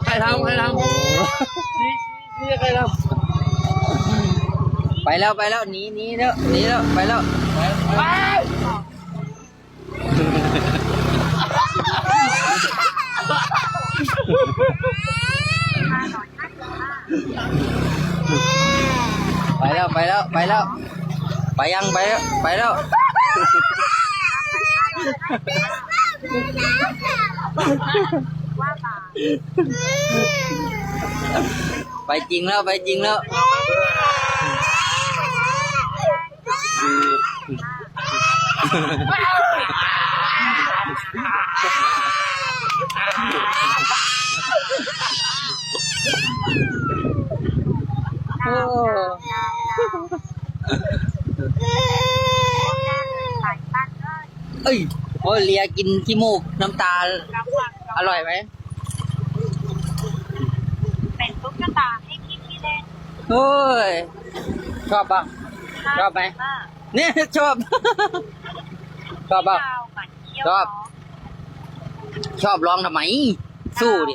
ใครทำนี่ใครทำไปแล้วหนีแล้วไปแล้วไปยังไปแล้วไปจริงแล้วโอ้เอ้ยโอ้เลียกินขี้มูกน้ำตาอร่อยไหมเป็นตุ๊กตาให้พี่เล่นโอ้ยชอบป่ะชอบไหมเนี่ยชอบป่ะชอบร้องทำไมสู้ดิ